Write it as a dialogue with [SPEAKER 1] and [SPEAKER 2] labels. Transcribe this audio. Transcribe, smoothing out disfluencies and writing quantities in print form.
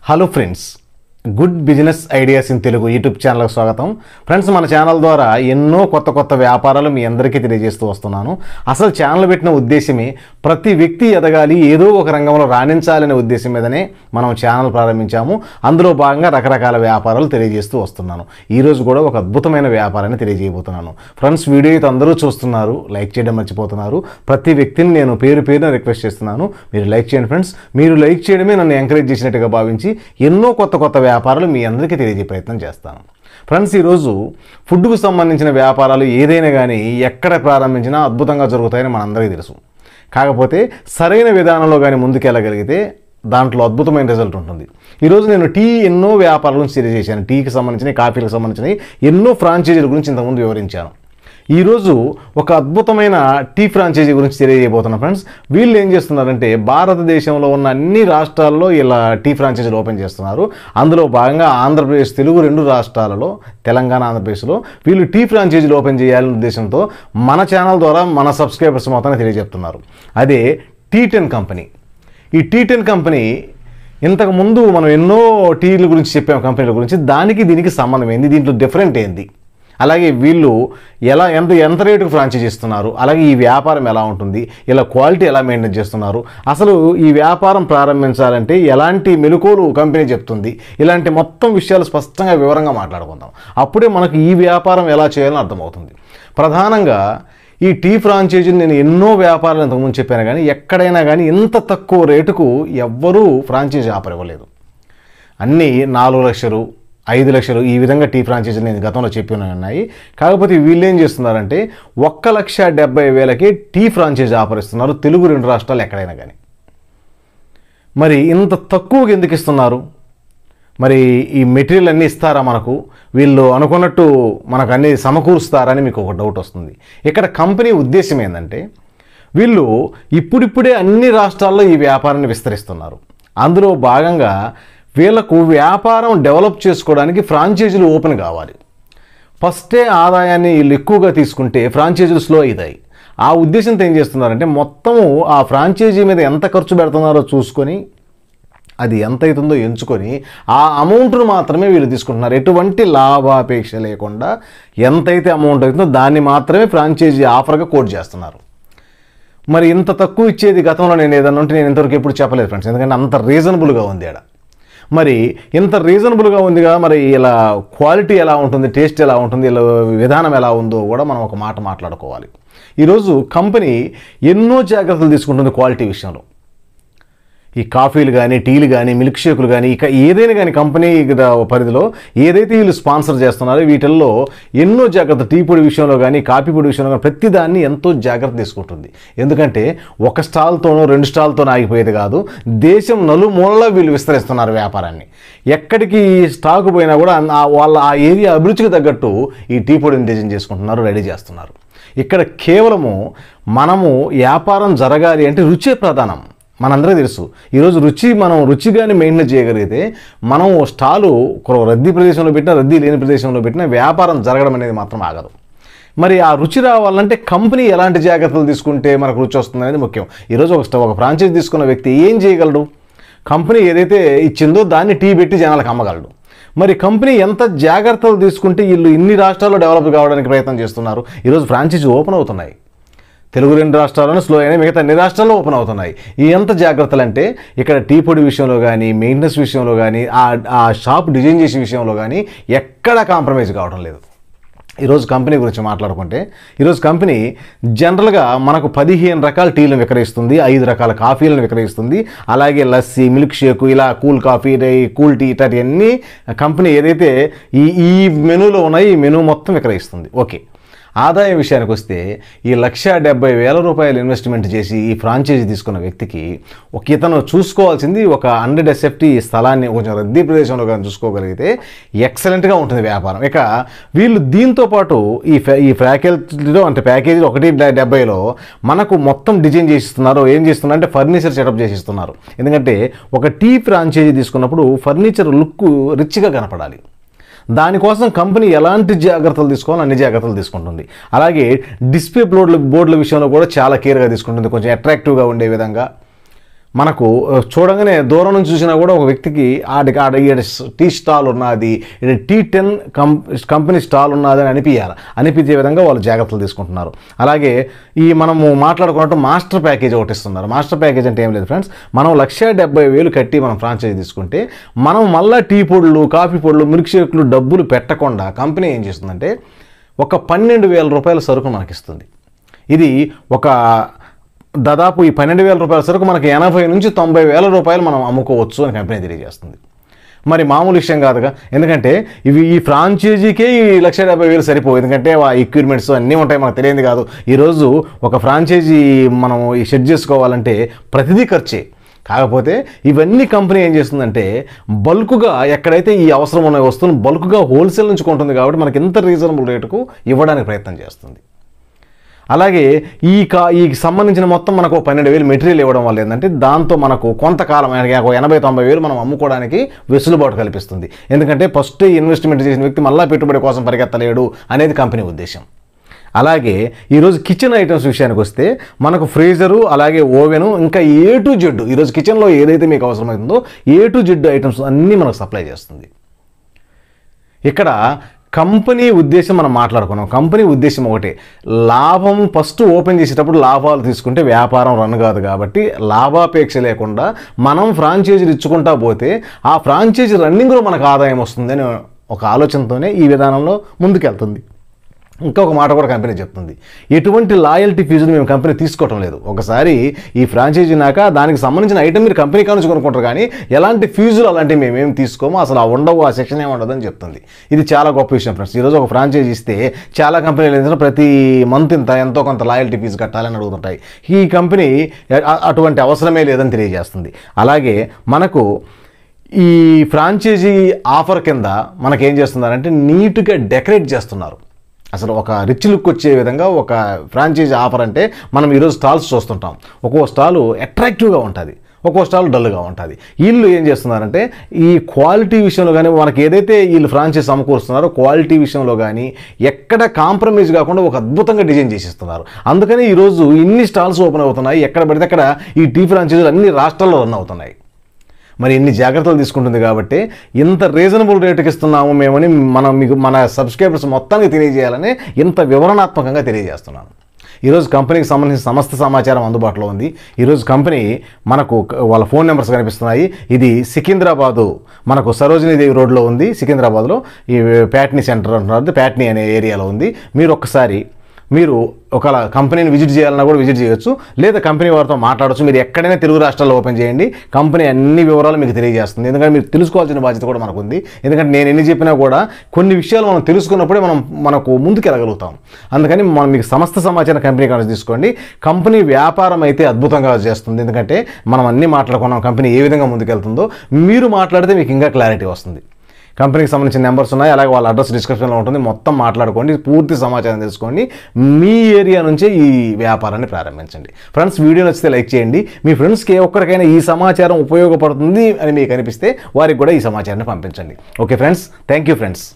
[SPEAKER 1] Hello friends, good business ideas in Telugu YouTube ఛానల్కి స్వాగతం. Friends, మన ఛానల్ ద్వారా ఎన్నో కొత్త వ్యాపారాలు మీ అందరికీ తెలియజేస్తూ వస్తున్నాను. అసలు ఛానల్ పెట్టిన ఉద్దేశమే ప్రతి వ్యక్తి ఎదగాలి, ఏదో ఒక రంగంలో రాణించాలనే ఉద్దేశం మీదనే మనం ఛానల్ ప్రారంభించాము. అందులో భాగంగా రకరకాల వ్యాపారాలు తెలియజేస్తూ వస్తున్నాను. ఈరోజు కూడా ఒక అద్భుతమైన వ్యాపారాన్ని తెలియజేయబోతున్నాను. ఫ్రెండ్స్, వీడియో అయితే అందరూ చూస్తున్నారు, లైక్ చేయడం మర్చిపోతున్నారు. ప్రతి వ్యక్తిని నేను పేరున రిక్వెస్ట్ చేస్తున్నాను, మీరు లైక్ చేయండి. ఫ్రెండ్స్, మీరు లైక్ చేయడమే నన్ను ఎంకరేజ్ చేసినట్టుగా భావించి ఎన్నో కొత్త వ్యాపారాలు మీ అందరికీ తెలియజే ప్రయత్నం చేస్తాను. ఫ్రెండ్స్, ఈరోజు ఫుడ్కు సంబంధించిన వ్యాపారాలు ఏదైనా కానీ ఎక్కడ ప్రారంభించినా అద్భుతంగా జరుగుతాయని మనందరికీ తెలుసు. కాకపోతే సరైన విధానంలో కానీ ముందుకెళ్ళగలిగితే దాంట్లో అద్భుతమైన రిజల్ట్ ఉంటుంది. ఈరోజు నేను ఎన్నో వ్యాపారాల గురించి తెలియజేశాను. టీకి సంబంధించినవి, కాఫీలకు సంబంధించినవి ఎన్నో ఫ్రాంచైజీల గురించి ఇంతకుముందు వివరించాను. ఈరోజు ఒక అద్భుతమైన టీ ఫ్రాంచైజీ గురించి తెలియజేయబోతున్నాను. ఫ్రెండ్స్, వీళ్ళు ఏం చేస్తున్నారంటే భారతదేశంలో ఉన్న అన్ని రాష్ట్రాల్లో ఇలా టీ ఫ్రాంచైజీలు ఓపెన్ చేస్తున్నారు. అందులో భాగంగా ఆంధ్రప్రదేశ్, తెలుగు రెండు రాష్ట్రాలలో, తెలంగాణ, ఆంధ్రప్రదేశ్లో వీళ్ళు టీ ఫ్రాంచైజీలు ఓపెన్ చేయాలనే ఉద్దేశంతో మన ఛానల్ ద్వారా మన సబ్స్క్రైబర్స్ మొత్తాన్ని తెలియజెప్తున్నారు. అదే T10 కంపెనీ. ఈ T10 కంపెనీ ఇంతకుముందు మనం ఎన్నో టీల గురించి చెప్పాము, కంపెనీల గురించి. దానికి దీనికి సంబంధం ఏంది, దీంట్లో డిఫరెంట్ ఏంది, అలాగే వీళ్ళు ఎంత రేటుకు ఫ్రాంచైజీ ఇస్తున్నారు, అలాగే ఈ వ్యాపారం ఎలా ఉంటుంది, ఇలా క్వాలిటీ ఎలా మెయింటైన్ చేస్తున్నారు, అసలు ఈ వ్యాపారం ప్రారంభించాలంటే ఎలాంటి మెలకువలు కంపెనీ చెప్తుంది, ఇలాంటి మొత్తం విషయాలు స్పష్టంగా వివరంగా మాట్లాడుకుందాం. అప్పుడే మనకు ఈ వ్యాపారం ఎలా చేయాలని అర్థమవుతుంది. ప్రధానంగా ఈ టీ ఫ్రాంచైజీని నేను ఎన్నో వ్యాపారాలు ఇంతకుముందు చెప్పాను, కానీ ఎక్కడైనా కానీ ఇంత తక్కువ రేటుకు ఎవ్వరూ ఫ్రాంచైజీ ఆఫర్ ఇవ్వలేదు. అన్నీ 4 లక్షలు, 5 లక్షలు ఈ విధంగా టీ ఫ్రాంచైజీలు నేను గతంలో చెప్పినాయి. కాకపోతే వీళ్ళు ఏం చేస్తున్నారంటే 1,70,000కి టీ ఫ్రాంచైజీ ఆఫర్ ఇస్తున్నారు, తెలుగు రెండు రాష్ట్రాలు ఎక్కడైనా కానీ. మరి ఇంత తక్కువకి ఎందుకు ఇస్తున్నారు? మరి ఈ మెటీరియల్ అన్నీ ఇస్తారా మనకు, వీళ్ళు అనుకున్నట్టు మనకు అన్నీ సమకూరుస్తారని మీకు ఒక డౌట్ వస్తుంది. ఇక్కడ కంపెనీ ఉద్దేశం ఏంటంటే వీళ్ళు ఇప్పుడిప్పుడే అన్ని రాష్ట్రాల్లో ఈ వ్యాపారాన్ని విస్తరిస్తున్నారు. అందులో భాగంగా వీళ్ళకు వ్యాపారం డెవలప్ చేసుకోవడానికి ఫ్రాంచైజీలు ఓపెన్ కావాలి. ఫస్టే ఆదాయాన్ని వీళ్ళు ఎక్కువగా తీసుకుంటే ఫ్రాంచైజీలు స్లో అవుతాయి. ఆ ఉద్దేశంతో ఏం చేస్తున్నారంటే మొత్తము ఆ ఫ్రాంచైజీ మీద ఎంత ఖర్చు పెడుతున్నారో చూసుకొని, అది ఎంత అవుతుందో ఎంచుకొని ఆ అమౌంట్ను మాత్రమే వీళ్ళు తీసుకుంటున్నారు. ఎటువంటి లాభాపేక్ష లేకుండా ఎంతైతే అమౌంట్ అవుతుందో దాన్ని మాత్రమే ఫ్రాంచైజీ ఆఫర్గా కోట్ చేస్తున్నారు. మరి ఇంత తక్కువ ఇచ్చేది గతంలో నేను ఏదన్నా ఉంటే నేను ఇంతవరకు ఎప్పుడు చెప్పలేదు ఫ్రెండ్స్, ఎందుకంటే అంత రీజనబుల్గా ఉంది ఆడ. మరి ఇంత రీజనబుల్గా ఉంది కదా, మరి ఇలా క్వాలిటీ ఎలా ఉంటుంది, టేస్ట్ ఎలా ఉంటుంది, ఇలా విధానం ఎలా ఉందో కూడా మనం ఒక మాట మాట్లాడుకోవాలి. ఈరోజు కంపెనీ ఎన్నో జాగ్రత్తలు తీసుకుంటుంది క్వాలిటీ విషయంలో. ఈ కాఫీలు కానీ, టీలు కానీ, మిల్క్ షేకులు కానీ, ఇక ఏదైనా కానీ కంపెనీ పరిధిలో ఏదైతే వీళ్ళు స్పాన్సర్ చేస్తున్నారో వీటిల్లో ఎన్నో జాగ్రత్త, టీ పొడి విషయంలో కానీ, కాఫీ పొడి విషయంలో కానీ ప్రతిదాన్ని ఎంతో జాగ్రత్త తీసుకుంటుంది. ఎందుకంటే ఒక స్టాల్తోనో 2 స్టాల్తోనో ఆగిపోయేది కాదు, దేశం నలుమూలలో వీళ్ళు విస్తరిస్తున్నారు వ్యాపారాన్ని. ఎక్కడికి స్టాక్ పోయినా కూడా వాళ్ళ ఆ ఏరియా అభిరుచికి తగ్గట్టు ఈ టీ పొడిని డిజైన్ చేసుకుంటున్నారు, రెడీ చేస్తున్నారు. ఇక్కడ కేవలము మనము వ్యాపారం జరగాలి అంటే రుచే ప్రధానం. మనందరికీ తెలుసు. ఈరోజు మనం రుచిగానే మెయింటైన్ చేయగలిగితే మనం స్టాలు రద్దీ ప్రదేశంలో పెట్టినా, రద్దీ లేని ప్రదేశంలో పెట్టినా వ్యాపారం జరగడం అనేది మాత్రం ఆగదు. మరి ఆ రుచి రావాలంటే కంపెనీ ఎలాంటి జాగ్రత్తలు తీసుకుంటే మనకు రుచి వస్తుంది అనేది ముఖ్యం. ఈరోజు ఒక ఫ్రాంచైజీ తీసుకున్న వ్యక్తి ఏం చేయగలడు? కంపెనీ ఏదైతే ఇచ్చిందో దాన్ని టీ పెట్టి జనాలకు అమ్మగలడు. మరి కంపెనీ ఎంత జాగ్రత్తలు తీసుకుంటే వీళ్ళు ఇన్ని రాష్ట్రాల్లో డెవలప్ కావడానికి ప్రయత్నం చేస్తున్నారు. ఈరోజు ఫ్రాంచైజీ ఓపెన్ అవుతున్నాయి, తెలుగు రెండు రాష్ట్రాల్లోనే స్లో అయినా మిగతా అన్ని రాష్ట్రాల్లో ఓపెన్ అవుతున్నాయి. ఈ ఎంత జాగ్రత్తలు అంటే ఇక్కడ టీ పొడి విషయంలో కానీ, మెయింటెనెన్స్ విషయంలో కానీ, ఆ షాప్ డిజైన్ చేసే విషయంలో కానీ ఎక్కడా కాంప్రమైజ్ కావడం లేదు. ఈరోజు కంపెనీ గురించి మాట్లాడుకుంటే ఈరోజు కంపెనీ జనరల్గా మనకు 15 రకాల టీలను విక్రయిస్తుంది, 5 రకాల కాఫీలను విక్రయిస్తుంది, అలాగే లస్సీ, మిల్క్ షేక్, ఇలా కూల్ కాఫీ, కూల్ టీ ఇట్లాంటివన్నీ కంపెనీ ఏదైతే ఈ మెనూలో ఉన్నాయో ఈ మెనూ మొత్తం విక్రయిస్తుంది. ఓకే, ఆదాయం విషయానికి వస్తే ఈ 1,70,000 రూపాయలు ఇన్వెస్ట్మెంట్ చేసి ఈ ఫ్రాంచైజీ తీసుకున్న వ్యక్తికి ఇతను చూసుకోవాల్సింది ఒక 100 SFT స్థలాన్ని కొంచెం రద్దీ ప్రదేశంలో కానీ చూసుకోగలిగితే ఎక్సలెంట్గా ఉంటుంది వ్యాపారం. ఇక వీళ్ళు దీంతో పాటు ఈ ఫ్యాకల్టీలో అంటే ప్యాకేజీ 1,70,000లో మనకు మొత్తం డిజైన్ చేసిస్తున్నారు. ఏం చేస్తున్నారు అంటే ఫర్నిచర్ సెటప్ చేసిస్తున్నారు. ఎందుకంటే ఒక టీ ఫ్రాంచైజీ తీసుకున్నప్పుడు ఫర్నిచర్ లుక్ రిచ్గా కనపడాలి. దానికోసం కంపెనీ ఎలాంటి జాగ్రత్తలు తీసుకోవాలో అన్ని జాగ్రత్తలు తీసుకుంటుంది. అలాగే డిస్ప్లే బోర్డుల విషయంలో కూడా చాలా కేర్గా తీసుకుంటుంది, కొంచెం అట్రాక్టివ్గా ఉండే విధంగా. మనకు చూడగానే దూరం నుంచి చూసినా కూడా ఒక వ్యక్తికి ఆడ టీ స్టాల్ ఉన్నది, T10 కంపెనీ స్టాల్ ఉన్నది అని అనిపించే విధంగా వాళ్ళు జాగ్రత్తలు తీసుకుంటున్నారు. అలాగే ఈ మనము మాట్లాడుకున్నట్టు మాస్టర్ ప్యాకేజ్ ఒకటి ఇస్తున్నారు. మాస్టర్ ప్యాకేజ్ అంటే ఏం లేదు ఫ్రెండ్స్, మనం 1,70,000 కట్టి మనం ఫ్రాంచైజీ తీసుకుంటే మనం మళ్ళీ టీ పొడులు, కాఫీ పొడులు, మిల్క్ షేక్లు డబ్బులు పెట్టకుండా కంపెనీ ఏం చేస్తుందంటే ఒక 12,000 రూపాయల సరుకు మనకిస్తుంది. ఇది ఒక దాదాపు ఈ 12,000 రూపాయల సరుకు మనకి 80,000 నుంచి 90,000 రూపాయలు మనం అమ్ముకోవచ్చు అని కంపెనీ తెలియజేస్తుంది. మరి మామూలు విషయం కాదుగా, ఎందుకంటే ఈ ఫ్రాంచైజీకే ఈ 1,70,000 సరిపోవు. ఎందుకంటే ఆ ఎక్విప్మెంట్స్ అన్నీ ఉంటాయి, మనకు తెలియదు కాదు. ఈరోజు ఒక ఫ్రాంచైజీ మనం ఈ సెట్ చేసుకోవాలంటే ప్రతిదీ ఖర్చే. కాకపోతే ఇవన్నీ కంపెనీ ఏం చేస్తుందంటే బల్క్గా ఎక్కడైతే ఈ అవసరం ఉన్న వస్తువును బల్క్గా హోల్సేల్ నుంచి కొంటుంది కాబట్టి మనకి ఎంత రీజనబుల్ రేటుకు ఇవ్వడానికి ప్రయత్నం చేస్తుంది. అలాగే ఈ సంబంధించిన మొత్తం మనకు 12,000 మెటీరియల్ ఇవ్వడం వల్ల ఏంటంటే దాంతో మనకు కొంతకాలం 80,000-90,000 మనం అమ్ముకోవడానికి వెసులుబాటు కల్పిస్తుంది. ఎందుకంటే ఫస్ట్ ఇన్వెస్ట్మెంట్ చేసిన వ్యక్తి మళ్ళీ పెట్టుబడి కోసం పరిగెత్తలేడు అనేది కంపెనీ ఉద్దేశం. అలాగే ఈరోజు కిచెన్ ఐటమ్స్ విషయానికి వస్తే మనకు ఫ్రీజరు, అలాగే ఓవెను, ఇంకా A to Z ఈరోజు కిచెన్లో ఏదైతే మీకు అవసరమవుతుందో A to Z ఐటమ్స్ అన్నీ మనకు సప్లై చేస్తుంది. ఇక్కడ కంపెనీ ఉద్దేశం మనం మాట్లాడుకున్నాం. కంపెనీ ఉద్దేశం ఒకటే, లాభం ఫస్ట్ ఓపెన్ చేసేటప్పుడు లాభాలు తీసుకుంటే వ్యాపారం రన్ కాదు. కాబట్టి లాభాపేక్ష లేకుండా మనం ఫ్రాంచైజీలు ఇచ్చుకుంటా పోతే ఆ ఫ్రాంచైజీ రన్నింగ్లో మనకు ఆదాయం వస్తుందని ఒక ఆలోచనతోనే ఈ విధానంలో ముందుకెళ్తుంది. ఇంకొక మాట కూడా కంపెనీ చెప్తుంది, ఎటువంటి లాయల్టీ ఫీజులు మేము కంపెనీ తీసుకోవటం లేదు. ఒకసారి ఈ ఫ్రాంచైజీ నాక దానికి సంబంధించిన ఐటమ్ మీరు కంపెనీ కానుంచి కొనుక్కుంటారు, కానీ ఎలాంటి ఫీజులు అలాంటివి మేమేం తీసుకోమో, అసలు ఉండవు, ఆ సెక్షన్ ఏమి అని చెప్తుంది. ఇది చాలా గొప్ప విషయం ఫ్రెండ్స్. ఈరోజు ఒక ఫ్రాంచైజీ ఇస్తే చాలా కంపెనీలు ఏంటంటే ప్రతి మంత్ ఎంతో కొంత లాయల్టీ ఫీజు కట్టాలని అడుగుతుంటాయి. ఈ కంపెనీ అటువంటి అవసరమే లేదని తెలియజేస్తుంది. అలాగే మనకు ఈ ఫ్రాంచైజీ ఆఫర్ కింద మనకేం చేస్తున్నారంటే నీట్గా డెకరేట్ చేస్తున్నారు. అసలు ఒక రిచ్ లుక్ వచ్చే విధంగా ఒక ఫ్రాంచైజీ ఆఫర్ అంటే మనం ఈరోజు స్టాల్స్ చూస్తుంటాం. ఒక్కో స్టాలు అట్రాక్టివ్గా ఉంటుంది, ఒక్కో స్టాల్ డల్గా ఉంటుంది. వీళ్ళు ఏం చేస్తున్నారంటే ఈ క్వాలిటీ విషయంలో కానీ మనకి ఏదైతే వీళ్ళు ఫ్రాంచైజీ సమకూరుస్తున్నారో క్వాలిటీ విషయంలో కానీ ఎక్కడ కాంప్రమైజ్ కాకుండా ఒక అద్భుతంగా డిజైన్ చేసిస్తున్నారు. అందుకని ఈరోజు ఇన్ని స్టాల్స్ ఓపెన్ అవుతున్నాయి. ఎక్కడ పడితే అక్కడ ఈ టీ ఫ్రాంచైజీలు అన్ని రాష్ట్రాల్లో రన్ అవుతున్నాయి. మరి ఇన్ని జాగ్రత్తలు తీసుకుంటుంది కాబట్టి ఇంత రీజనబుల్ రేటుకి ఇస్తున్నాము మేమని మన సబ్స్క్రైబర్స్ మొత్తానికి తెలియజేయాలని ఇంత వివరణాత్మకంగా తెలియజేస్తున్నాను. ఈరోజు కంపెనీకి సంబంధించిన సమస్త సమాచారం అందుబాటులో ఉంది. ఈరోజు కంపెనీ మనకు వాళ్ళ ఫోన్ నెంబర్స్ కనిపిస్తున్నాయి. ఇది సికింద్రాబాదు మనకు సరోజినీదేవి రోడ్లో ఉంది. సికింద్రాబాద్లో ఈ ప్యాట్నీ సెంటర్ అంటున్నారు, ప్యాట్నీ అనే ఏరియాలో ఉంది. మీరు ఒకవేళ కంపెనీని విజిట్ చేయాలన్నా కూడా విజిట్ చేయొచ్చు, లేదా కంపెనీ వారితో మాట్లాడవచ్చు. మీరు ఎక్కడైనా తెలుగు రాష్ట్రాల్లో ఓపెన్ చేయండి, కంపెనీ అన్ని వివరాలు మీకు తెలియజేస్తుంది. ఎందుకంటే మీరు తెలుసుకోవాల్సిన బాధ్యత కూడా మనకు ఉంది. ఎందుకంటే నేను ఎన్ని చెప్పినా కూడా కొన్ని విషయాలు మనం తెలుసుకున్నప్పుడే మనకు ముందుకు వెళ్ళగలుగుతాం. అందుకని మనం మీకు సమస్త సమాచారం కంపెనీ కాడ తీసుకోండి. కంపెనీ వ్యాపారం అయితే అద్భుతంగా చేస్తుంది. ఎందుకంటే మనం అన్నీ మాట్లాడుకున్నాం, కంపెనీ ఏ విధంగా ముందుకెళ్తుందో మీరు మాట్లాడితే మీకు ఇంకా క్లారిటీ వస్తుంది. కంపెనీకి సంబంధించిన నెంబర్స్ ఉన్నాయి, అలాగే వాళ్ళ అడ్రస్ డిస్క్రిప్షన్లో ఉంటుంది. మొత్తం మాట్లాడుకోండి, పూర్తి సమాచారం తెలుసుకోండి. మీ ఏరియా నుంచే ఈ వ్యాపారాన్ని ప్రారంభించండి. ఫ్రెండ్స్, వీడియో నచ్చితే లైక్ చేయండి. మీ ఫ్రెండ్స్కి ఏ ఒక్కరికైనా ఈ సమాచారం ఉపయోగపడుతుంది అని మీకు అనిపిస్తే వారికి కూడా ఈ సమాచారాన్ని పంపించండి. Okay friends, thank you friends.